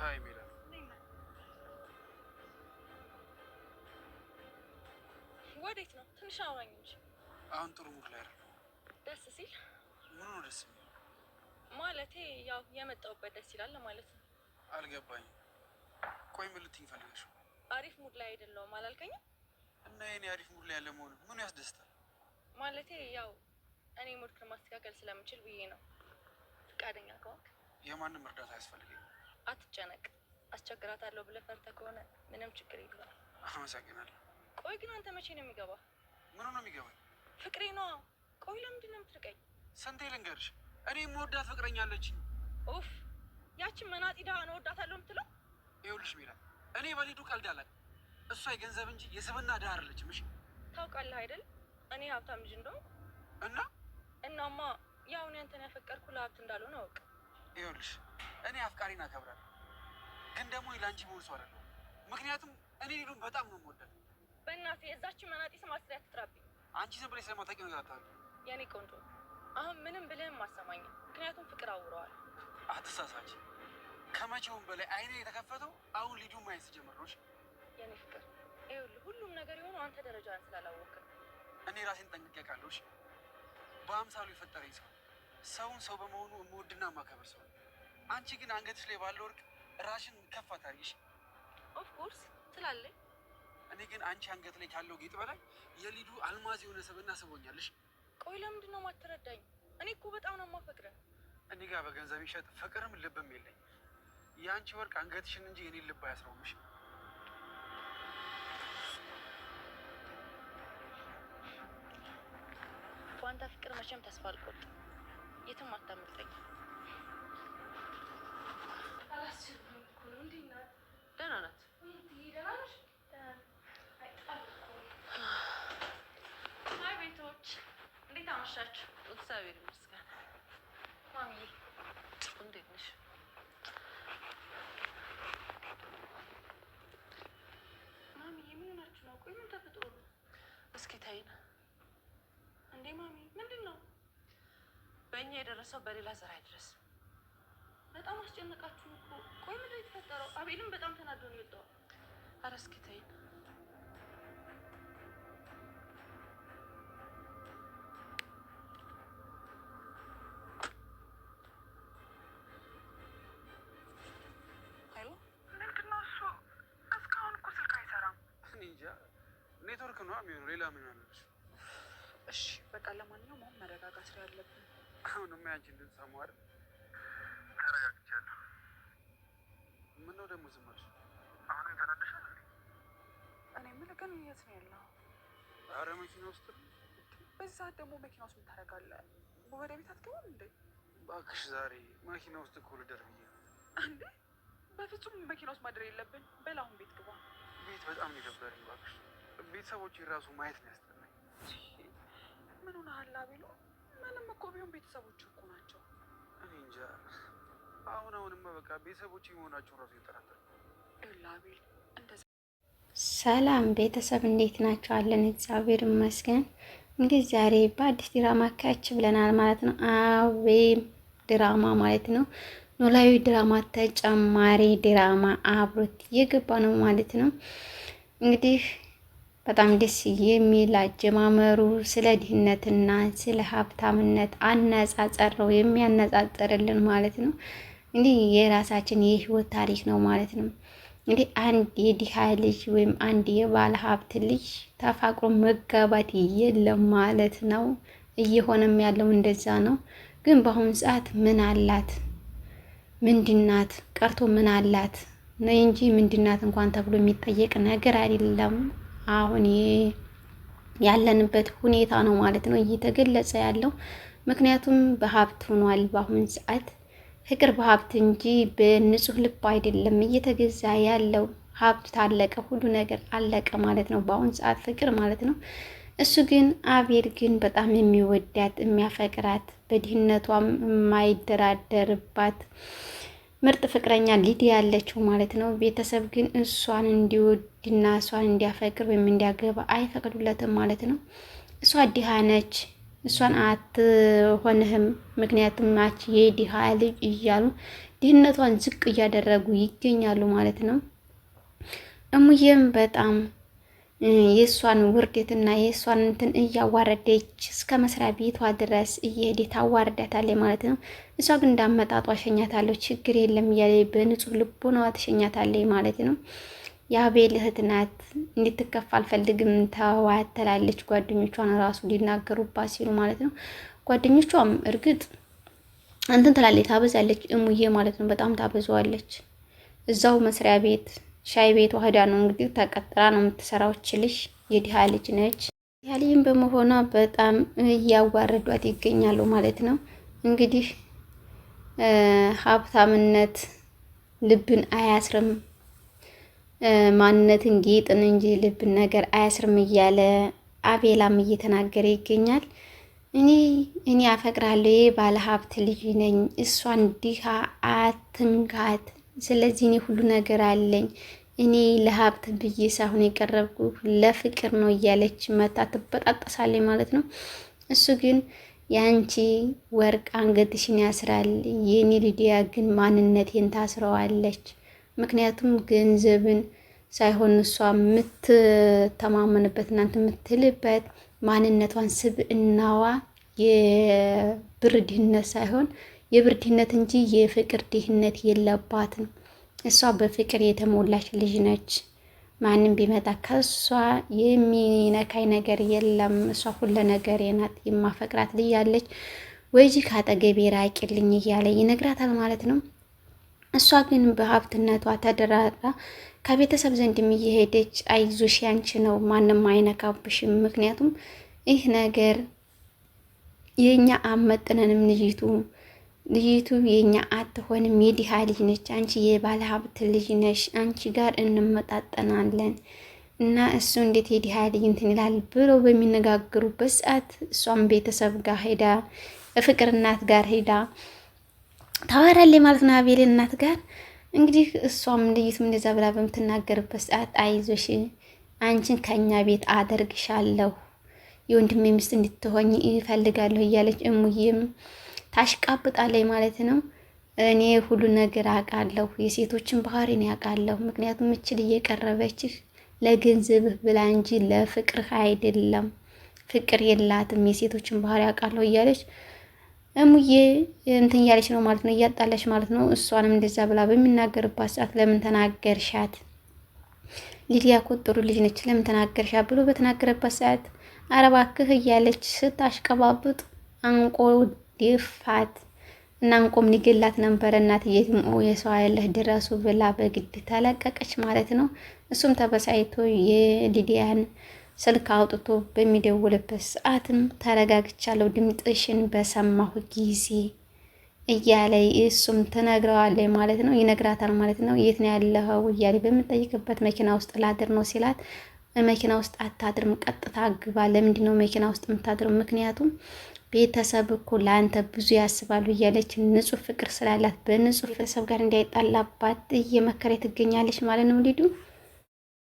ሃይ ሚላ ወዴት ነው? ትንሽ አውራኝ እንጂ። አሁን ጥሩ ሙድ ላይ አይደለም። ደስ ሲል ምን ነው ደስ የሚል? ማለቴ ያው የመጣሁበት ደስ ይላል ማለት ነው። አልገባኝም። ቆይ ምን ልትይኝ ፈልገሽ? አሪፍ ሙድ ላይ አይደለሁም አላልከኝም? እና የኔ አሪፍ ሙድ ላይ ያለ መሆኑ ምን ያስደስታል? ማለቴ ያው እኔ ሙድክን ማስተካከል ስለምችል ብዬ ነው። ፈቃደኛ ከሆንክ። የማንም እርዳታ አያስፈልገኝም። አትጨነቅ። አስቸግራታለሁ ብለህ ፈርተህ ከሆነ ምንም ችግር የለውም። አመሰግናለሁ። ቆይ ግን አንተ መቼ ነው የሚገባው? ምኑ ነው የሚገባኝ? ፍቅሬ ነው። ቆይ ለምንድን ነው የምትርቀኝ? ስንቴ ልንገርሽ? እኔ የምወዳት ፍቅረኛ አለችኝ። ኡፍ ያችን መናጢ ደሃ ነው እወዳታለሁ የምትለው? ይኸውልሽ ሚላ፣ እኔ በሊዱ ቀልድ አላውቅም። እሷ የገንዘብ እንጂ የስብና ድሃ አይደለችም። እሺ ታውቃለህ አይደል እኔ ሀብታም ልጅ እንደሆንኩ። እናማ ያው እኔ አንተን ያፈቀርኩ ለሀብት እንዳልሆነ አውቅ። ይኸውልሽ እኔ አፍቃሪን አከብራለሁ፣ ግን ደግሞ ለአንቺ መሆን ሰው አይደለሁም። ምክንያቱም እኔ ሊዱን በጣም ነው የምወዳት። በእናትህ የዛችን መናጢ ስም አስሪያ ትጥራብኝ። አንቺ ዝም ብለሽ ስለማታውቂው ነገር አታውቂም። የኔ ቆንጆ አሁን ምንም ብልህም አሰማኝም፣ ምክንያቱም ፍቅር አውረዋል። አትሳሳች። ከመቼውም በላይ አይኔ የተከፈተው አሁን ሊዱ ማየት ስጀምር ነው። የኔ ፍቅር ይኸውልህ ሁሉም ነገር የሆነው አንተ ደረጃን ስላላወቅህ ነው። እኔ ራሴን ጠንቅቄ አውቃለሁ። በአምሳሉ የፈጠረኝ ሰው ሰውን ሰው በመሆኑ የምወድና የማከብር ሰው። አንቺ ግን አንገትሽ ላይ ባለው ወርቅ ራሽን ከፍ አታርጊሽ። ኦፍኮርስ ስላለኝ። እኔ ግን አንቺ አንገት ላይ ካለው ጌጥ በላይ የሊዱ አልማዝ የሆነ ስብዕና ስቦኛለሽ። ቆይ ለምንድን ነው የማትረዳኝ? እኔ እኮ በጣም ነው የማፈቅረን። እኔ ጋር በገንዘብ ይሸጥ ፍቅርም ልብም የለኝ። የአንቺ ወርቅ አንገትሽን እንጂ የኔን ልብ አያስረውምሽ። በአንተ ፍቅር መቼም ተስፋ አልቆርጥም። የትም አታመልጠኝ። ደህና ናት። ሀይ ቤቶች፣ እንዴት አመሻችሁ? እግዚአብሔር ይመስገን። ማሚዬ እንዴት ነሽ? ማሚዬ ምን ሆናችሁ ነው? ቆይ ምን ተፈጥሮ ነው? እስኪ ተይን እንዴ ማሚ ምንድን ነው? በእኛ የደረሰው በሌላ ዘር አይድረስ። በጣም አስጨነቃችሁ እኮ። ቆይ ምንድን ነው የተፈጠረው? አቤልም በጣም ተናዶ ነው የወጣው። ኧረ እስኪ ተይን። ሄሎ ምንድን ነው እሱ? እስካሁን እኮ ስልክ አይሰራም። እኔ እንጃ ኔትወርክ ነው የሚሆነው። ሌላ ምን ያለች? እሺ በቃ ለማንኛውም አሁን መረጋጋት ነው ያለብን። አሁንማ ያንቺን ድምፅ ሰማሁ አይደል? ተረጋግቻለሁ። ምነው ደግሞ ዝም አልሽ? አሁንም ተናደሻል? እኔ የምልህ ግን የት ነው ያለው? ኧረ መኪና ውስጥ። በዚህ ሰዓት ደግሞ መኪና ውስጥ ምን ታደርጋለህ? ወደ ቤት አትገባም እንዴ? እባክሽ ዛሬ መኪና ውስጥ እኮ ልደር ብዬ ነው። እንዴ በፍጹም መኪና ውስጥ ማደር የለብን። በል አሁን ቤት ግባ። ቤት በጣም ነው የደበረኝ። እባክሽ ቤተሰቦች ራሱ ማየት ነው ያስጠላኝ። ምን ሆነሃል አቤሎ? ምንም እኮ ቢሆን ቤተሰቦች እኮ ናቸው። እኔ እንጃ። አሁንማ በቃ ቤተሰቦች መሆናቸውን ራሱ ይጠራጠራል። አቤል እንደዛ። ሰላም ቤተሰብ እንዴት ናቸው? አለን እግዚአብሔር ይመስገን። እንግዲህ ዛሬ በአዲስ ድራማ ካች ብለናል ማለት ነው። አቤል ድራማ ማለት ነው። ኖላዊ ድራማ ተጨማሪ ድራማ አብሮት የገባ ነው ማለት ነው። እንግዲህ በጣም ደስ የሚል አጀማመሩ ስለ ድህነትና ስለ ሀብታምነት አነጻጸረው የሚያነጻጽርልን ማለት ነው። እንግዲህ የራሳችን የህይወት ታሪክ ነው ማለት ነው። እንግዲህ አንድ የድሃ ልጅ ወይም አንድ የባለ ሀብት ልጅ ተፋቅሮ መጋባት የለም ማለት ነው። እየሆነም ያለው እንደዛ ነው። ግን በአሁኑ ሰዓት ምን አላት ምንድናት ቀርቶ ምን አላት ነው እንጂ ምንድናት እንኳን ተብሎ የሚጠየቅ ነገር አይደለም። አሁን ያለንበት ሁኔታ ነው ማለት ነው እየተገለጸ ያለው። ምክንያቱም በሀብት ሆኗል በአሁኑ ሰዓት። ፍቅር በሀብት እንጂ በንጹህ ልብ አይደለም እየተገዛ ያለው። ሀብት ታለቀ፣ ሁሉ ነገር አለቀ ማለት ነው በአሁኑ ሰዓት ፍቅር ማለት ነው። እሱ ግን አቤል ግን በጣም የሚወዳት የሚያፈቅራት፣ በድህነቷም የማይደራደርባት ምርጥ ፍቅረኛ ሊዲያ ያለችው ማለት ነው። ቤተሰብ ግን እሷን እንዲወድና እሷን እንዲያፈቅር ወይም እንዲያገባ አይፈቅዱለትም ማለት ነው። እሷ ድሃ ነች፣ እሷን አትሆንህም፣ ምክንያቱም ናች የድሃ ልጅ እያሉ ድህነቷን ዝቅ እያደረጉ ይገኛሉ ማለት ነው። እሙዬም በጣም የእሷን ውርደትና የእሷን እንትን እያዋረደች እስከ መስሪያ ቤቷ ድረስ እየሄደ ታዋርዳታለች ማለት ነው። እሷ ግን እንዳመጣጧ ሸኛታለች፣ ችግር የለም እያለ በንጹህ ልቦናዋ ተሸኛታለች ማለት ነው። የአቤል እህት ናት፣ እንድትከፋ አልፈልግም ተዋት ትላለች። ጓደኞቿን ራሱ ሊናገሩባት ሲሉ ማለት ነው። ጓደኞቿም እርግጥ እንትን ትላለች፣ ታበዛለች እሙዬ ማለት ነው። በጣም ታበዛዋለች። እዛው መስሪያ ቤት ሻይ ቤት ወህዳ ነው እንግዲህ ተቀጥራ ነው የምትሰራው። ልጅ የድሃ ልጅ ነች። ያ ልጅም በመሆኗ በጣም እያዋረዷት ይገኛሉ ማለት ነው። እንግዲህ ሀብታምነት ልብን አያስርም፣ ማንነትን ጌጥን እንጂ ልብን ነገር አያስርም እያለ አቤላም እየተናገረ ይገኛል። እኔ አፈቅራለሁ፣ ባለ ሀብት ልጅ ነኝ፣ እሷን ድሃ አትንካት፣ ስለዚህ እኔ ሁሉ ነገር አለኝ፣ እኔ ለሀብት ብዬ ሳይሆን የቀረብኩ ለፍቅር ነው እያለች መታ ትበጣጠሳለች ማለት ነው። እሱ ግን የአንቺ ወርቅ አንገትሽን ያስራል፣ የኔ ሊዲያ ግን ማንነቴን ታስረዋለች። ምክንያቱም ገንዘብን ሳይሆን እሷ የምትተማመንበት እናንተ የምትልበት ማንነቷን ስብዕናዋ የብር ድህነት ሳይሆን የብር ድህነት እንጂ የፍቅር ድህነት የለባትም። እሷ በፍቅር የተሞላች ልጅ ነች። ማንም ቢመጣ ከሷ የሚነካይ ነገር የለም። እሷ ሁሉ ነገር ናት። የማፈቅራት ልጅ ያለች ወይጂ ካጠገቤ ራቂልኝ እያለ ይነግራታል ማለት ነው። እሷ ግን በሀብትነቷ ተደራራ ከቤተሰብ ዘንድም እየሄደች አይዞሽ ያንቺ ነው፣ ማንም አይነካብሽም። ምክንያቱም ይህ ነገር የኛ አመጥነንም ልጅቱ የኛ አትሆንም፣ የድሃ ልጅ ነች፣ አንቺ የባለ ሀብት ልጅ ነሽ፣ አንቺ ጋር እንመጣጠናለን እና እሱ እንዴት የድሃ ልጅ እንትን ይላል ብለው በሚነጋገሩበት ሰዓት እሷም ቤተሰብ ጋር ሄዳ ፍቅር እናት ጋር ሄዳ ታወራለች ማለት ነው። አቤል እናት ጋር እንግዲህ እሷም ልጅቱም እንደዛ ብላ በምትናገርበት ሰዓት አይዞሽ አንቺን ከኛ ቤት አደርግሻለሁ፣ የወንድሜ ሚስት እንድትሆኝ ይፈልጋለሁ እያለች እሙዬም ታሽቃብጣለች ማለት ነው። እኔ ሁሉ ነገር አውቃለሁ፣ የሴቶችን ባህሪ ነው ያውቃለሁ። ምክንያቱም እችል እየቀረበችህ ለገንዘብህ ብላ እንጂ ለፍቅርህ አይደለም፣ ፍቅር የላትም፣ የሴቶችን ባህሪ አውቃለሁ እያለች እሙዬ እንትን እያለች ነው ማለት ነው፣ እያጣለች ማለት ነው። እሷንም እንደዛ ብላ በሚናገርባት ሰዓት ለምን ተናገርሻት? ሊዲያ እኮ ጥሩ ልጅ ነች፣ ለምን ተናገርሻት ብሎ በተናገረባት ሰዓት ኧረ እባክህ እያለች ስታሽቀባብጥ አንቆ ደፋት እና አንቆም ሊገላት ነበረ። እናትዬም የሰው ያለህ ድረሱ ብላ በግድ ተለቀቀች ማለት ነው። እሱም ተበሳይቶ የሊዲያን ስልክ አውጥቶ በሚደውልበት ሰዓትም ተረጋግቻለሁ ድምጥሽን በሰማሁ ጊዜ እያለ እሱም ትነግረዋለች ማለት ነው። ይነግራታል ማለት ነው። የት ነው ያለኸው እያለ በምጠይቅበት መኪና ውስጥ ላድር ነው ሲላት መኪና ውስጥ አታድርም፣ ቀጥታ ግባ። ለምንድን ነው መኪና ውስጥ የምታድረው? ምክንያቱም ቤተሰብ እኮ ለአንተ ብዙ ያስባሉ እያለች ንጹህ ፍቅር ስላላት በንጹህ ቤተሰብ ጋር እንዳይጣላባት እየመከረ ትገኛለች ማለት ነው ሊዱ።